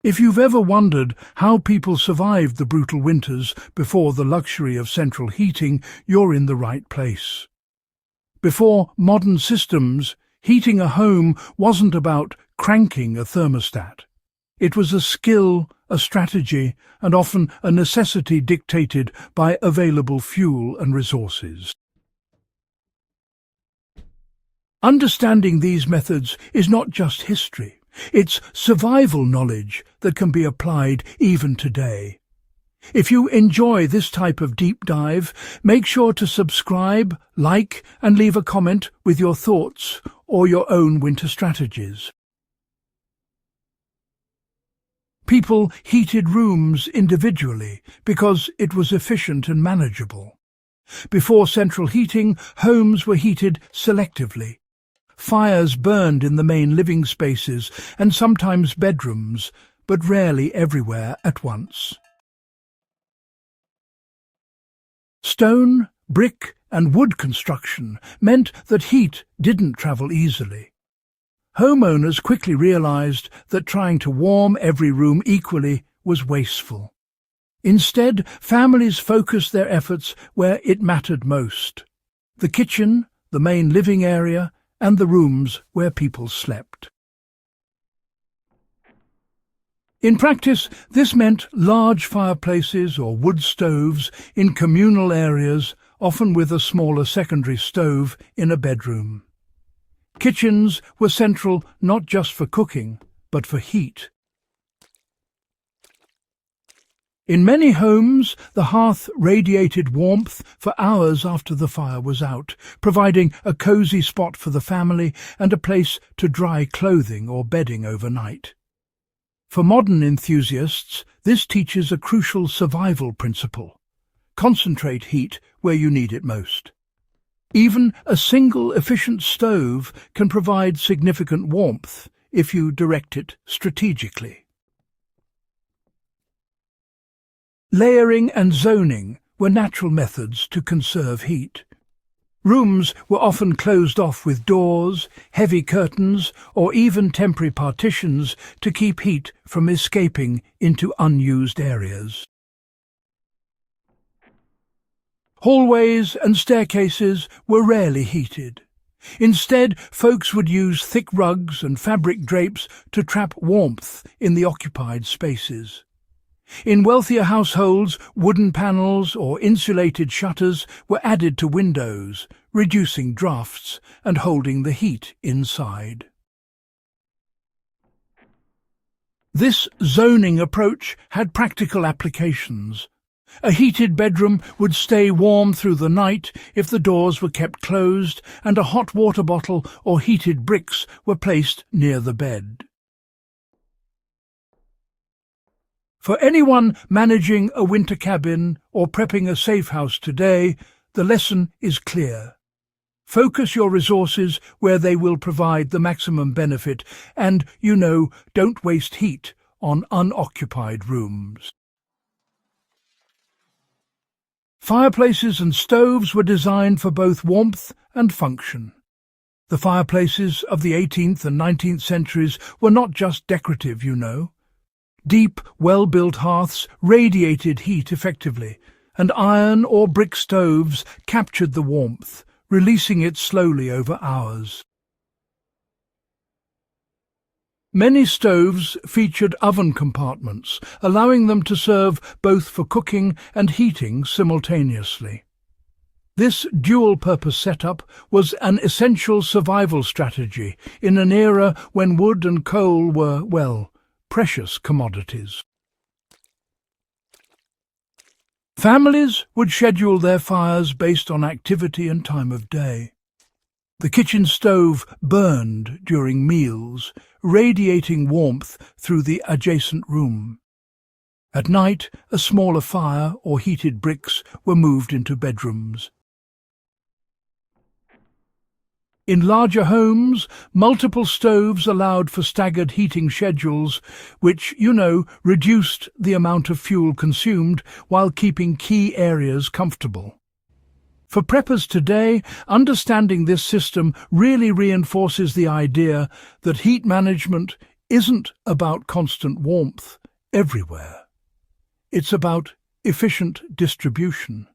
If you've ever wondered how people survived the brutal winters before the luxury of central heating, you're in the right place. Before modern systems, heating a home wasn't about cranking a thermostat. It was a skill, a strategy, and often a necessity dictated by available fuel and resources. Understanding these methods is not just history. It's survival knowledge that can be applied even today. If you enjoy this type of deep dive, make sure to subscribe, like, and leave a comment with your thoughts or your own winter strategies. People heated rooms individually because it was efficient and manageable. Before central heating, homes were heated selectively. Fires burned in the main living spaces and sometimes bedrooms, but rarely everywhere at once. Stone, brick, and wood construction meant that heat didn't travel easily. Homeowners quickly realized that trying to warm every room equally was wasteful. Instead, families focused their efforts where it mattered most: the kitchen, the main living area, and the rooms where people slept. In practice, this meant large fireplaces or wood stoves in communal areas, often with a smaller secondary stove in a bedroom. Kitchens were central not just for cooking, but for heat. In many homes, the hearth radiated warmth for hours after the fire was out, providing a cozy spot for the family and a place to dry clothing or bedding overnight. For modern enthusiasts, this teaches a crucial survival principle: concentrate heat where you need it most. Even a single efficient stove can provide significant warmth if you direct it strategically. Layering and zoning were natural methods to conserve heat. Rooms were often closed off with doors, heavy curtains, or even temporary partitions to keep heat from escaping into unused areas. Hallways and staircases were rarely heated. Instead, folks would use thick rugs and fabric drapes to trap warmth in the occupied spaces. In wealthier households, wooden panels or insulated shutters were added to windows, reducing drafts and holding the heat inside. This zoning approach had practical applications. A heated bedroom would stay warm through the night if the doors were kept closed and a hot water bottle or heated bricks were placed near the bed. For anyone managing a winter cabin or prepping a safe house today, the lesson is clear. Focus your resources where they will provide the maximum benefit and, don't waste heat on unoccupied rooms. Fireplaces and stoves were designed for both warmth and function. The fireplaces of the 18th and 19th centuries were not just decorative, Deep, well-built hearths radiated heat effectively, and iron or brick stoves captured the warmth, releasing it slowly over hours. Many stoves featured oven compartments, allowing them to serve both for cooking and heating simultaneously. This dual-purpose setup was an essential survival strategy in an era when wood and coal were, precious commodities. Families would schedule their fires based on activity and time of day. The kitchen stove burned during meals, radiating warmth through the adjacent room. At night, a smaller fire or heated bricks were moved into bedrooms. In larger homes, multiple stoves allowed for staggered heating schedules, which, reduced the amount of fuel consumed while keeping key areas comfortable. For preppers today, understanding this system really reinforces the idea that heat management isn't about constant warmth everywhere. It's about efficient distribution.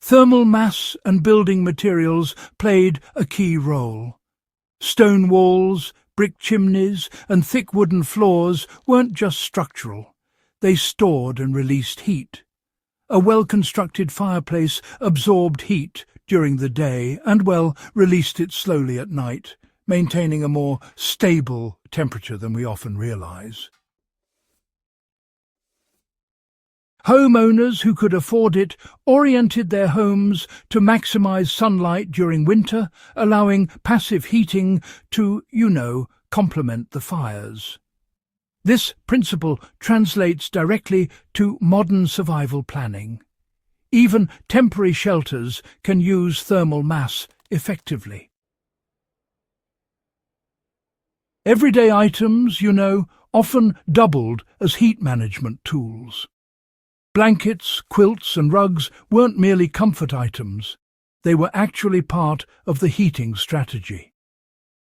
Thermal mass and building materials played a key role. Stone walls, brick chimneys, and thick wooden floors weren't just structural. They stored and released heat. A well-constructed fireplace absorbed heat during the day and, released it slowly at night, maintaining a more stable temperature than we often realize. Homeowners who could afford it oriented their homes to maximize sunlight during winter, allowing passive heating to, complement the fires. This principle translates directly to modern survival planning. Even temporary shelters can use thermal mass effectively. Everyday items, often doubled as heat management tools. Blankets, quilts and rugs weren't merely comfort items. They were actually part of the heating strategy.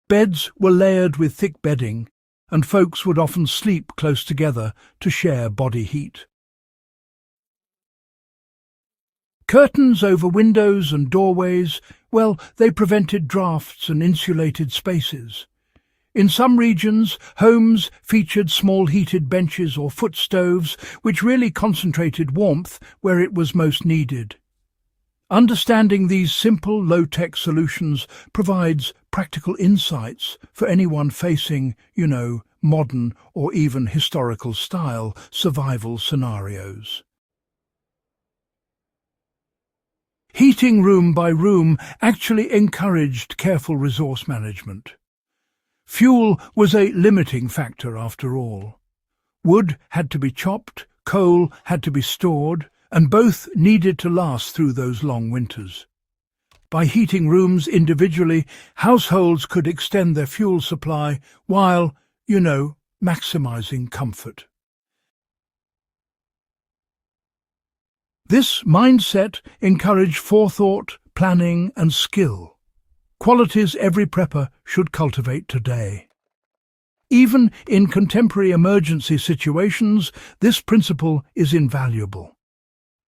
Beds were layered with thick bedding, and folks would often sleep close together to share body heat. Curtains over windows and doorways, they prevented drafts and insulated spaces. In some regions, homes featured small heated benches or foot stoves, which really concentrated warmth where it was most needed. Understanding these simple, low-tech solutions provides practical insights for anyone facing, modern or even historical-style survival scenarios. Heating room by room actually encouraged careful resource management. Fuel was a limiting factor after all. Wood had to be chopped, coal had to be stored, and both needed to last through those long winters. By heating rooms individually, households could extend their fuel supply while, maximizing comfort. This mindset encouraged forethought, planning, and skill. Qualities every prepper should cultivate today. Even in contemporary emergency situations, this principle is invaluable.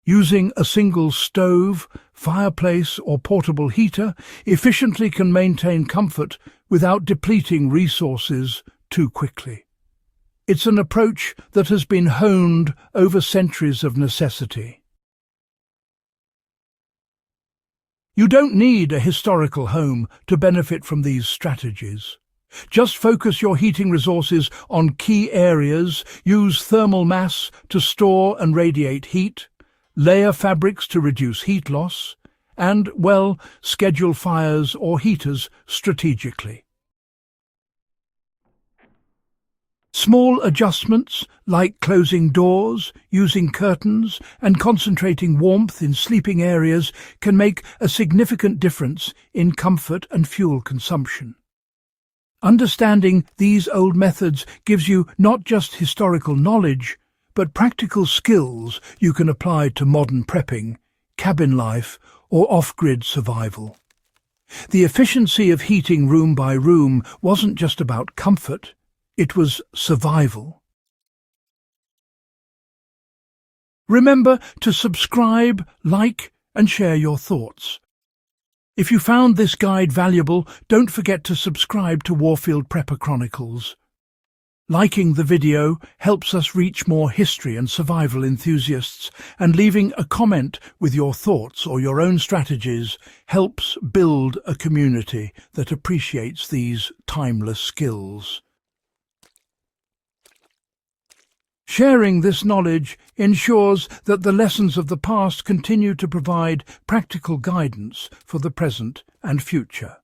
Using a single stove, fireplace, or portable heater efficiently can maintain comfort without depleting resources too quickly. It's an approach that has been honed over centuries of necessity. You don't need a historical home to benefit from these strategies. Just focus your heating resources on key areas, use thermal mass to store and radiate heat, layer fabrics to reduce heat loss, and, schedule fires or heaters strategically. Small adjustments, like closing doors, using curtains, and concentrating warmth in sleeping areas can make a significant difference in comfort and fuel consumption. Understanding these old methods gives you not just historical knowledge, but practical skills you can apply to modern prepping, cabin life, or off-grid survival. The efficiency of heating room by room wasn't just about comfort. It was survival. Remember to subscribe, like, and share your thoughts. If you found this guide valuable, don't forget to subscribe to Warfield Prepper Chronicles. Liking the video helps us reach more history and survival enthusiasts, and leaving a comment with your thoughts or your own strategies helps build a community that appreciates these timeless skills. Sharing this knowledge ensures that the lessons of the past continue to provide practical guidance for the present and future.